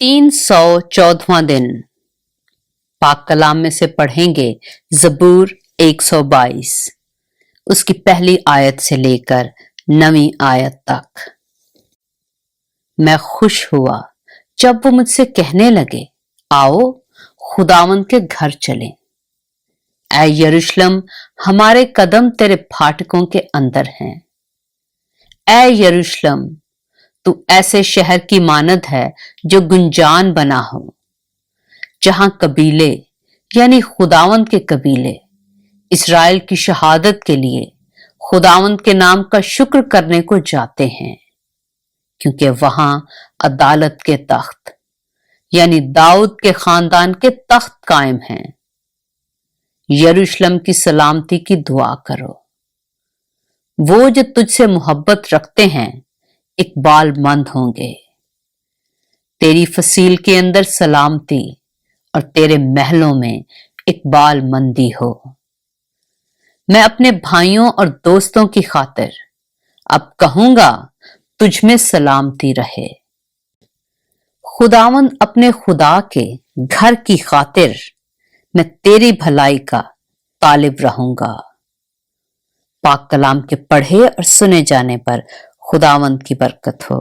314वां दिन पाक कलाम में से पढ़ेंगे ज़बूर 122 उसकी पहली आयत से लेकर 9वीं आयत तक। मैं खुश हुआ जब वो मुझसे कहने लगे, आओ खुदावंद के घर चलें। ऐ यरूशलेम, हमारे कदम तेरे फाटकों के अंदर हैं। ऐ यरूशलेम, तू ऐसे शहर की मानद है जो गुंजान बना हो, जहां कबीले यानी खुदावंद के कबीले इस्राएल की शहादत के लिए खुदावंद के नाम का शुक्र करने को जाते हैं, क्योंकि वहां अदालत के तख्त यानी दाऊद के खानदान के तख्त कायम हैं। यरूशलेम की सलामती की दुआ करो। वो जो तुझसे मोहब्बत रखते हैं इकबाल मंद होंगे। तेरी फसील के अंदर सलामती और तेरे महलों में इकबाल मंदी हो। मैं अपने भाइयों और दोस्तों की खातिर अब कहूंगा, तुझ में सलामती रहे। खुदावंद अपने खुदा के घर की खातिर मैं तेरी भलाई का तालिब रहूंगा। पाक कलाम के पढ़े और सुने जाने पर खुदावंद की बरकत हो।